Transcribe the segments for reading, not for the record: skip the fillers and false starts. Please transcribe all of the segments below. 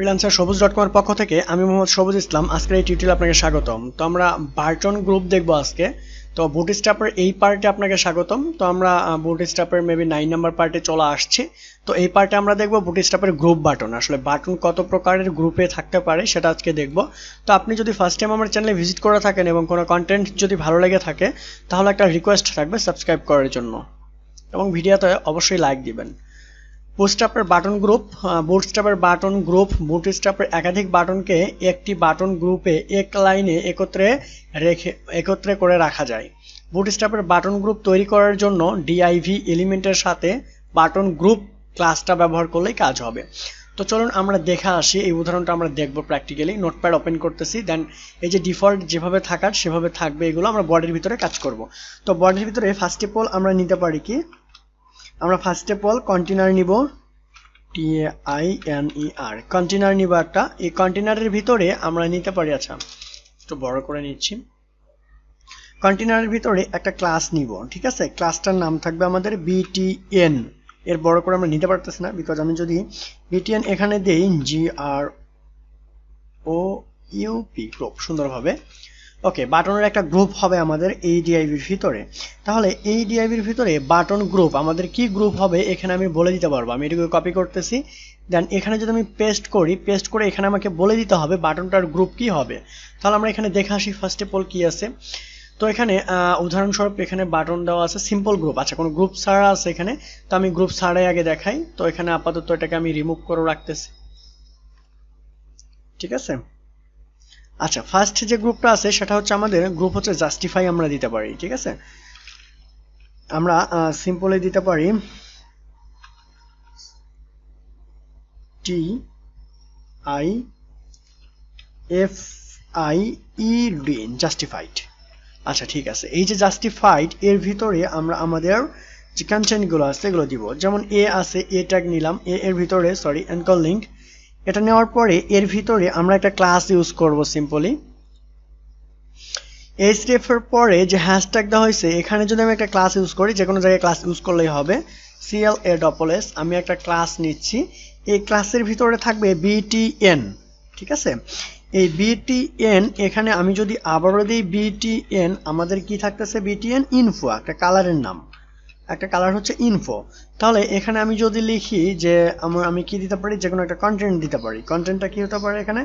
Freelancer সবুজ.com এর পক্ষ থেকে আমি মোহাম্মদ সবুজ ইসলাম। আজকের এই টিউটোরিয়ালে আপনাকে স্বাগতম। তো আমরা বাটন গ্রুপ দেখব আজকে। তো বুটস্ট্র্যাপের এই পার্টে আপনাকে স্বাগতম। তো আমরা বুটস্ট্র্যাপের মেবি 9 নাম্বার পার্টে চলে আসছি। তো এই পার্টে আমরা দেখব বুটস্ট্র্যাপের গ্রুপ বাটন, আসলে বাটন কত প্রকারের গ্রুপে থাকতে পারে সেটা আজকে দেখব। তো আপনি যদি ফার্স্ট টাইম আমার চ্যানেলে ভিজিট করে থাকেন এবং কোনো কন্টেন্ট যদি ভালো লেগে থাকে তাহলে একটা রিকোয়েস্ট থাকবে সাবস্ক্রাইব করার জন্য এবং ভিডিওতে অবশ্যই লাইক দিবেন। বুটস্ট্র্যাপের বাটন গ্রুপ, বুটস্ট্র্যাপের বাটন গ্রুপ বুটস্ট্র্যাপের একাধিক বাটনকে একটি বাটন গ্রুপে এক লাইনে একত্রে করে রাখা যায়। বুটস্ট্র্যাপের বাটন গ্রুপ তৈরি করার জন্য div এলিমেন্টের সাথে বাটন গ্রুপ ক্লাসটা ব্যবহার করলেই কাজ হবে। তো চলুন আমরা দেখে আসি। এই উদাহরণটা আমরা দেখব প্র্যাকটিক্যালি। নোটপ্যাড ওপেন করতেছি, দেন এই যে ডিফল্ট যেভাবে থাকার সেভাবে থাকবে, এগুলো আমরা বডির ভিতরে কাজ করব। তো বডির ভিতরে ফার্স্ট অফ অল আমরা নিতে পারি কি, আমরা ফার্স্ট অফ অল কন্টেনার নিব, TAINER কন্টেনার নিব একটা। এই কন্টেনারের ভিতরে আমরা নিতে পারি, আচ্ছা একটু বড় করে নিচ্ছি, কন্টেনারের ভিতরে একটা ক্লাস নিব, ঠিক আছে। ক্লাসটার নাম থাকবে আমাদের BTN। এর বড় করে আমরা নিতে পারতেছি না, বিকজ আমি যদি BTN এখানে দেই GROUP গ্রুপ সুন্দরভাবে, ওকে, বাটনের একটা গ্রুপ হবে আমাদের এই ডিআইভির ভিতরে। তাহলে এই ডিআইভির ভিতরে বাটন গ্রুপ আমাদের কি গ্রুপ হবে এখানে আমি বলে দিতে পারবো। আমি এটাকে কপি করতেছি, দেন এখানে যদি আমি পেস্ট করি, পেস্ট করে এখানে আমাকে বলে দিতে হবে বাটনটার গ্রুপ কি হবে। তাহলে আমরা এখানে দেখে আসি ফার্স্ট অফ অল কি আছে। তো এখানে উদাহরণস্বরূপ এখানে বাটন দেওয়া আছে সিম্পল গ্রুপ, আচ্ছা কোনো গ্রুপ ছাড়া আছে এখানে, তো আমি গ্রুপ ছাড়াই আগে দেখাই। তো এখানে আপাতত এটাকে আমি রিমুভ করে রাখতেছি, ঠিক আছে। আচ্ছা, ফার্স্ট যে গ্রুপটা আছে সেটা হচ্ছে আমাদের গ্রুপ হচ্ছে জাস্টিফাই আমরা দিতে পারি, ঠিক আছে। আমরা সিম্পলি দিতে পারি TIFIED জাস্টিফাইড। আচ্ছা ঠিক আছে, এই যে জাস্টিফাইড এর ভিতরে আমরা আমাদের যে কন্টেন্টগুলো আছে এগুলো দিব। যেমন এ আছে, এ ট্যাগ নিলাম, এর ভিতরে সরি অ্যাঙ্কর লিঙ্ক, এটা নেওয়ার পরে এর ভিতরে আমরা একটা ক্লাস ইউজ করব সিম্পলি। এই স্টেপের পরে যে হ্যাশট্যাগ দেওয়া হয়েছে এখানে যদি আমি একটা ক্লাস ইউজ করি, যে কোনো জায়গায় ক্লাস ইউজ করলেই হবে, CLASS আমি একটা ক্লাস নিচ্ছি। এই ক্লাসের ভিতরে থাকবে BTN, ঠিক আছে। এই BTN এখানে আমি যদি আবারও দিই BTN, আমাদের কি থাকতেছে BTN ইনফো, একটা কালারের নাম, একটা কালার হচ্ছে ইনফো। তাহলে এখানে আমি যদি লিখি যে আমি কি দিতে পারি, যে কোনো একটা কন্টেন্ট দিতে পারি। কন্টেন্টটা কি হতে পারে এখানে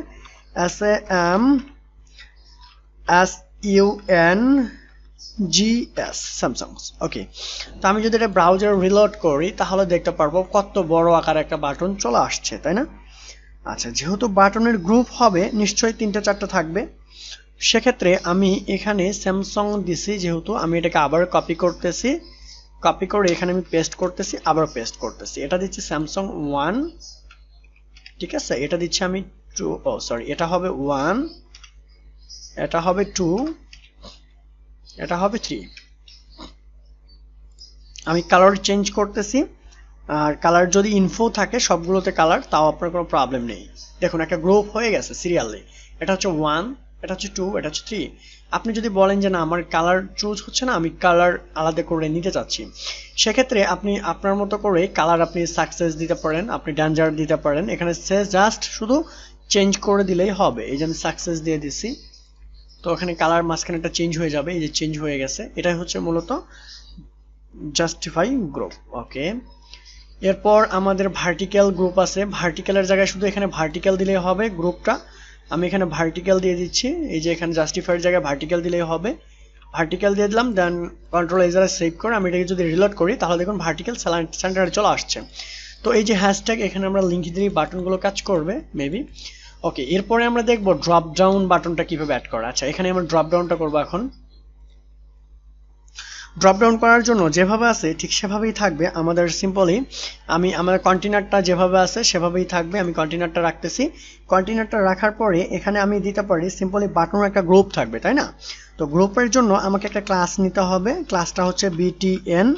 SAMSUNGS স্যামসাং, ওকে। তো আমি যদি এটা ব্রাউজার রিলোড করি তাহলে দেখতে পারবো কত বড় আকারে একটা বাটন চলে আসছে, তাই না? আচ্ছা, যেহেতু বাটনের গ্রুপ হবে নিশ্চয়ই 3-4টা থাকবে, সেক্ষেত্রে আমি এখানে স্যামসাং দিছি, যেহেতু আমি এটাকে আবার কপি করতেছি, কপি করে এখানে আমি পেস্ট করতেছি, আবার পেস্ট করতেছি। এটা দিচ্ছি স্যামসাং 1, ঠিক আছে। এটা দিচ্ছি আমি 2, সরি এটা হবে 1, এটা হবে 2, এটা হবে 3। আমি কালার চেঞ্জ করতেছি, আর কালার যদি ইনফো থাকে সবগুলোতে কালার, তাও আপনার কোনো প্রবলেম নেই। দেখুন একটা গ্রুপ হয়ে গেছে সিরিয়ালি, এটা হচ্ছে 1, এটা হচ্ছে 2, এটা হচ্ছে 3। আপনি যদি বলেন যে না আমার কালার চুজ হচ্ছে না, আমি কালার আলাদা করে নিতে চাচ্ছি, সেক্ষেত্রে আপনি আপনার মতো করে কালার আপনি সাকসেস দিতে পারেন, আপনি ডেঞ্জার দিতে পারেন। এখানে সে জাস্ট শুধু চেঞ্জ করে দিলেই হবে। এই যে আমি সাকসেস দিয়ে দিচ্ছি, তো এখানে কালার মাঝখানে একটা চেঞ্জ হয়ে যাবে, এই যে চেঞ্জ হয়ে গেছে। এটাই হচ্ছে মূলত জাস্টিফাই গ্রুপ, ওকে। এরপর আমাদের ভার্টিক্যাল গ্রুপ আছে, ভার্টিক্যালের জায়গায় শুধু এখানে ভার্টিক্যাল দিলেই হবে গ্রুপটা। আমি এখানে ভার্টিক্যাল দিয়ে দিচ্ছি, এই যে এখানে জাস্টিফাইয়ের জায়গায় ভার্টিক্যাল দিলেই হবে। ভার্টিক্যাল দিয়ে দিলাম, দেন কন্ট্রোল এজারে সেভ করে আমি এটাকে যদি রিলোড করি তাহলে দেখুন ভার্টিক্যাল সেন্টারে চলে আসছে। তো এই যে হ্যাশট্যাগ এখানে আমরা লিঙ্ক দিয়ে বাটনগুলো কাজ করবে মেবি, ওকে। এরপরে আমরা দেখবো ড্রপ ডাউন বাটনটা কিভাবে অ্যাড করা। আচ্ছা, এখানে আমরা ড্রপ ডাউনটা করবো এখন। ড্রপ ডাউন করার জন্য যেভাবে আছে ঠিক সেভাবেই থাকবে আমাদের। সিম্পলি আমি আমার কন্টেনারটা যেভাবে আছে সেভাবেই থাকবে, আমি কন্টেনারটা রাখতেছি। কন্টেনারটা রাখার পরে এখানে আমি দিতে পারি সিম্পলি বাটনের একটা গ্রুপ থাকবে, তাই না? তো গ্রুপের জন্য আমাকে একটা ক্লাস নিতে হবে, ক্লাসটা হচ্ছে BTN,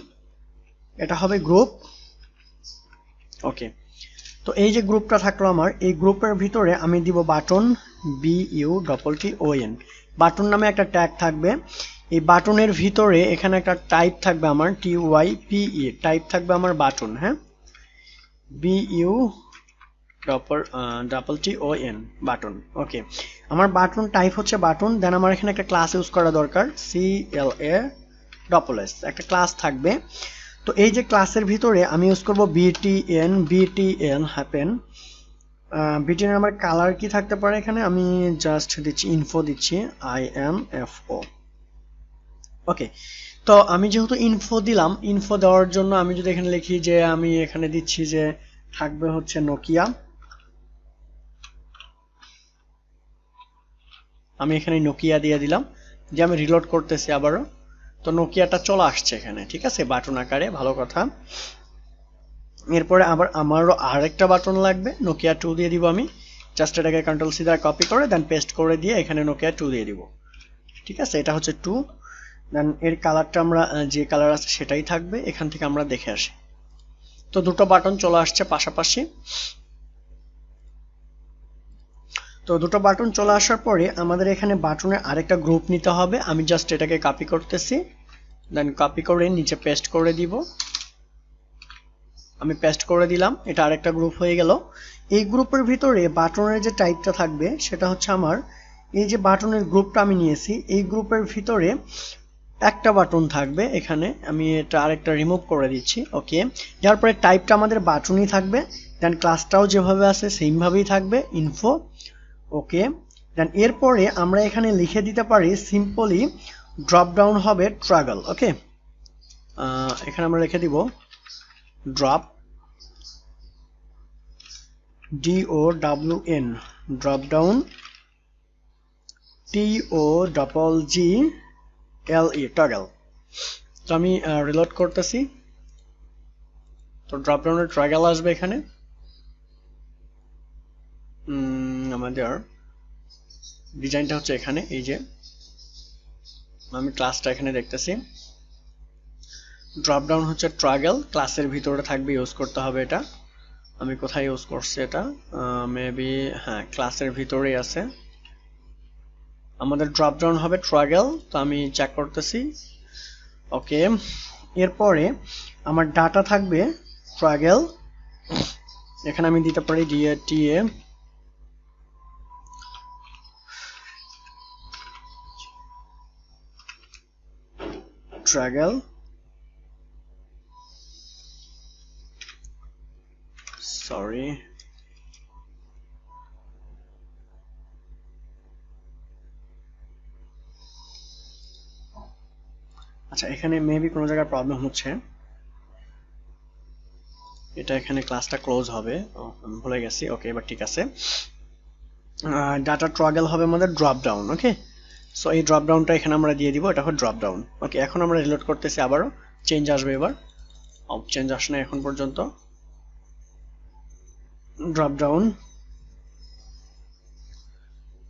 এটা হবে গ্রুপ, ওকে। তো এই যে গ্রুপটা থাকলো আমার, এই গ্রুপের ভিতরে আমি দিব বাটন BUTTON, বাটন নামে একটা ট্যাগ থাকবে। এই বাটনের ভিতরে এখানে একটা টাইপ থাকবে আমার TYPE, টাইপ থাকবে আমার বাটন, হ্যাঁ, BU double T O N button. Okay, আমার বাটন টাইপ হচ্ছে বাটন, দেন আমার এখানে একটা ক্লাস ইউজ করা দরকার, CLA একটা ক্লাস থাকবে। তো এই যে ক্লাসের ভিতরে আমি ইউজ করব BTN হ্যাপেন। BTN আমার কালার কি থাকতে পারে, এখানে আমি জাস্ট দিচ্ছি ইনফো দিচ্ছি, INFO। ওকে, তো আমি যেহেতু ইনফো দিলাম, ইনফো দেওয়ার জন্য আমি যদি এখানে লিখি যে আমি এখানে দিচ্ছি যে থাকবে হচ্ছে নোকিয়া, আমি এখানে নোকিয়া দিয়ে দিলাম, যে আমি রিলোড করতেছি আবারও, তো নোকিয়াটা চলে আসছে এখানে, ঠিক আছে, বাটন আকারে, ভালো কথা। এরপরে আবার আমারও আরেকটা বাটন লাগবে, নোকিয়া 2 দিয়ে দিব আমি, জাস্ট এটাকে কন্ট্রোল সি দ্বারা কপি করে দেন পেস্ট করে দিয়ে এখানে নোকিয়া 2 দিয়ে দিব, ঠিক আছে, এটা হচ্ছে 2। দেন এর কালারটা আমরা যে কালার আছে সেটাই থাকবে, এখান থেকে আমরা দেখে আসি। তো দুটো বাটন চলে আসছে পাশাপাশি। তো দুটো বাটন চলে আসার পরে আমাদের এখানে বাটনের আরেকটা গ্রুপ নিতে হবে, আমি জাস্ট এটাকে কপি করতেছি, দেন কপি করে নিচে পেস্ট করে দিব, আমি পেস্ট করে দিলাম, এটা আরেকটা গ্রুপ হয়ে গেল। এই গ্রুপের ভিতরে বাটনের যে টাইপটা থাকবে সেটা হচ্ছে আমার এই যে বাটনের গ্রুপটা আমি নিয়েছি, এই গ্রুপের ভিতরে একটা বাটন থাকবে, এখানে আমি এটা আরেকটা রিমুভ করে দিচ্ছি। ওকে, যার পরে টাইপটা আমাদের বাটনই থাকবে, দেন ক্লাসটাও যেভাবে আছে সেম ভাবেই থাকবে, ইনফো। ওকে, দেন এরপরে আমরা এখানে লিখে দিতে পারি সিম্পলি ড্রপ ডাউন হবে ট্রাগল। ওকে, এখানে আমরা লিখে দিব drop DOWN drop down TOGGLE toggle. তো আমি রিলোড করতেছি, তো ড্রপ ডাউনের ট্রাগল আসবে এখানে। আমাদের ডিজাইনটা হচ্ছে এখানে, এই যে আমি ক্লাসটা এখানে দেখতেছি, ড্রপ ডাউন হচ্ছে ট্রাগল, ক্লাসের ভিতরে থাকবে, ইউজ করতে হবে এটা। আমি কোথায় ইউজ করছি এটা, মেবি হ্যাঁ ক্লাসের ভিতরেই আছে, আমাদের ড্রপ ডাউন হবে ট্রাগল, তো আমি চেক করতেছি। ওকে, এরপরে আমার ডাটা থাকবে ট্রাগল, এখানে আমি দিতে পারি DATA ট্রাগল, সরি আচ্ছা, এখানে মেবি কোনো জায়গায় প্রবলেম হচ্ছে, এটা এখানে ক্লাসটা ক্লোজ হবে, আমি ভুলে গেছি। ওকে, এবার ঠিক আছে, ডাটা ট্রাগল হবে আমাদের ড্রপ ডাউন। ওকে, সো এই ড্রপ ডাউনটা এখানে আমরা দিয়ে দিব, এটা হবে ড্রপ ডাউন। ওকে, এখন আমরা রিলোড করতেছি, আবারও চেঞ্জ আসবে, এবার চেঞ্জ আসে না এখন পর্যন্ত, ড্রপ ডাউন।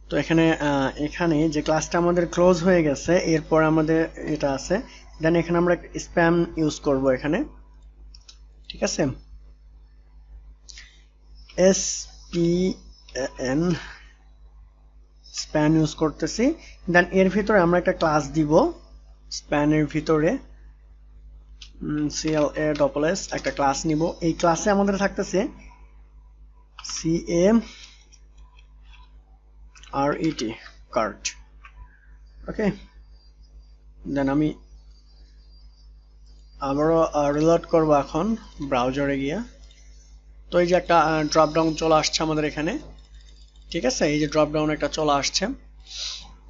তো এখানে যে ক্লাসটা আমাদের ক্লোজ হয়ে গেছে, এরপর আমাদের এটা আছে, দেন এখানে আমরা স্প্যাম ইউজ করব এখানে, ঠিক আছে, SPAN স্প্যান ইউজ করতেছি। দেন এর ভিতরে আমরা একটা ক্লাস দিব, স্প্যানের ভিতরে CLASS একটা ক্লাস নিব, এই ক্লাসে আমাদের থাকতেছে CARET কার্ট। ওকে, দেন আমি আবারও রিলোড করব এখন ব্রাউজারে গিয়ে। তো এই যে একটা ড্রপ ডাউন চলে আসছে আমাদের এখানে, ঠিক আছে, এই যে ড্রপ ডাউন একটা চলে আসছে।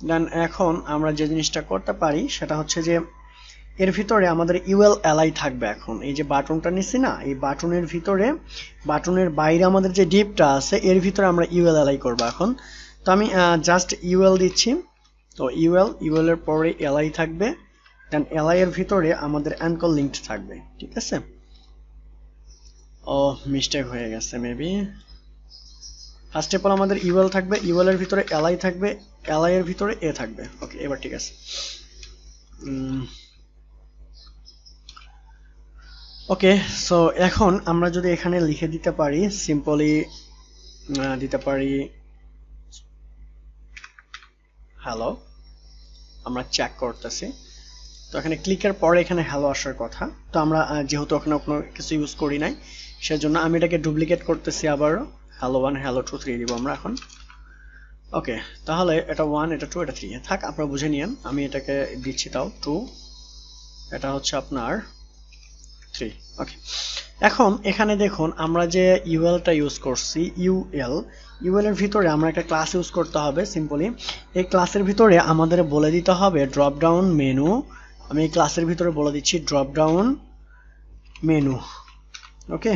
দেন এখন আমরা যে জিনিসটা করতে পারি সেটা হচ্ছে যে এর ভিতরে আমাদের ULLI থাকবে। এখন এই যে বাটনটা নিচ্ছি না, এই বাটনের ভিতরে, বাটনের বাইরে আমাদের যে ডিপটা আছে এর ভিতরে আমরা ULLI করব এখন। তো আমি জাস্ট UL দিচ্ছি, তো UL এর পরে LI থাকবে, দেন LI এর ভিতরে আমাদের অ্যানকল লিঙ্কড থাকবে, ঠিক আছে। ও মিস্টেক হয়ে গেছে, মেবি ফার্স্ট অফ অল আমাদের UL থাকবে, UL এর ভিতরে LI থাকবে, LI এর ভিতরে A থাকবে। ওকে, এবার ঠিক আছে। ওকে, সো এখন আমরা যদি এখানে লিখে দিতে পারি, সিম্পলি দিতে পারি হ্যালো, আমরা চেক করতেছি, তো এখানে ক্লিকের পরে এখানে হ্যালো আসার কথা, তো আমরা যেহেতু ওখানে কোনো কিছু ইউজ করি নাই সেজন্য আমি এটাকে ডুপ্লিকেট করতেছি আবারও, হ্যালো 1 হ্যালো 2 3 দিব আমরা এখন। ওকে, তাহলে এটা 1 এটা 2 এটা 3 থাক, আপনারা বুঝে নিয়েন। আমি এটাকে দিচ্ছি তাও 2, এটা হচ্ছে আপনার 3। ওকে, এখন এখানে দেখুন আমরা যে ইউএলটা ইউজ করছি, ইউএল এর ভিতরে আমরা একটা ক্লাস ইউজ করতে হবে। সিম্পলি এই ক্লাসের ভিতরে আমাদের বলে দিতে হবে ড্রপ ডাউন মেনু। আমি এই ক্লাসের ভিতরে বলে দিচ্ছি ড্রপ ডাউন মেনু। ওকে,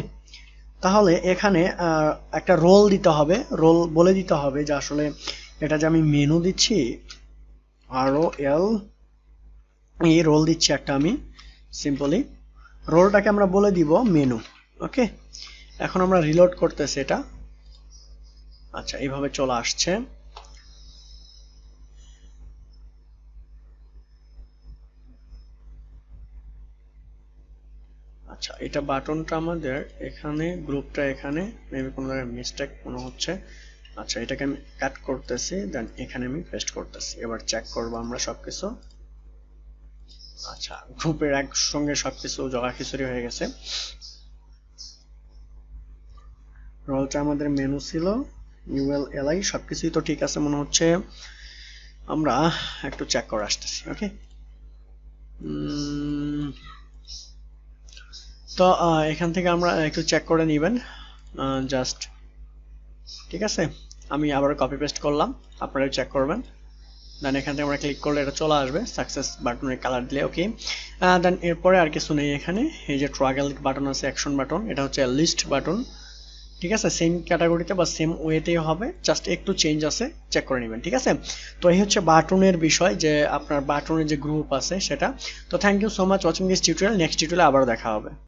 তাহলে এখানে একটা রোল দিতে হবে, রোল বলে দিতে হবে যে আসলে এটা যে আমি মেনু দিচ্ছি ROL, এই রোল দিচ্ছি একটা আমি। সিম্পলি রোলটাকে আমরা বলে দিব মেনু। ওকে, এখন আমরা রিলোড করতেছি এটা। আচ্ছা, এইভাবে চলে আসছে। আচ্ছা, এটা বাটনটা আমাদের এখানে, গ্রুপটা এখানে, মেবি কোনো জায়গায় মিস্টেক মনে হচ্ছে। আচ্ছা, এটাকে আমি কাট করতেছি, দেন এখানে আমি পেস্ট করতেছি। এবার চেক করব আমরা সবকিছু। আচ্ছা, গ্রুপের একসঙ্গে সবকিছু জগাখিচুড়ি হয়ে গেছে। রোলটা আমাদের মেনু ছিল, ULLI সবকিছুই তো ঠিক আছে মনে হচ্ছে। আমরা একটু চেক করে আসতেছি। ওকে, তো এখান থেকে আমরা একটু চেক করে নেবেন জাস্ট। ঠিক আছে, আমি আবার কপি পেস্ট করলাম, আপনারাও চেক করবেন। দেন এখান থেকে আমরা ক্লিক করলে এটা চলে আসবে, সাকসেস বাটনের কালার দিলে। ওকে, দেন এরপরে আর কিছু নেই এখানে। এই যে ট্রাগল বাটন আছে, অ্যাকশন বাটন, এটা হচ্ছে লিস্ট বাটন। ঠিক আছে, সেম ক্যাটাগরিতে বা সেম ওয়েতেই হবে, জাস্ট একটু চেঞ্জ আছে, চেক করে নেবেন। ঠিক আছে, তো এই হচ্ছে বাটনের বিষয়, যে আপনার বাটনের যে গ্রুপ আছে সেটা। তো thank you so much watching this tutorial. Next টিউটোরিয়ালে আবার দেখা হবে।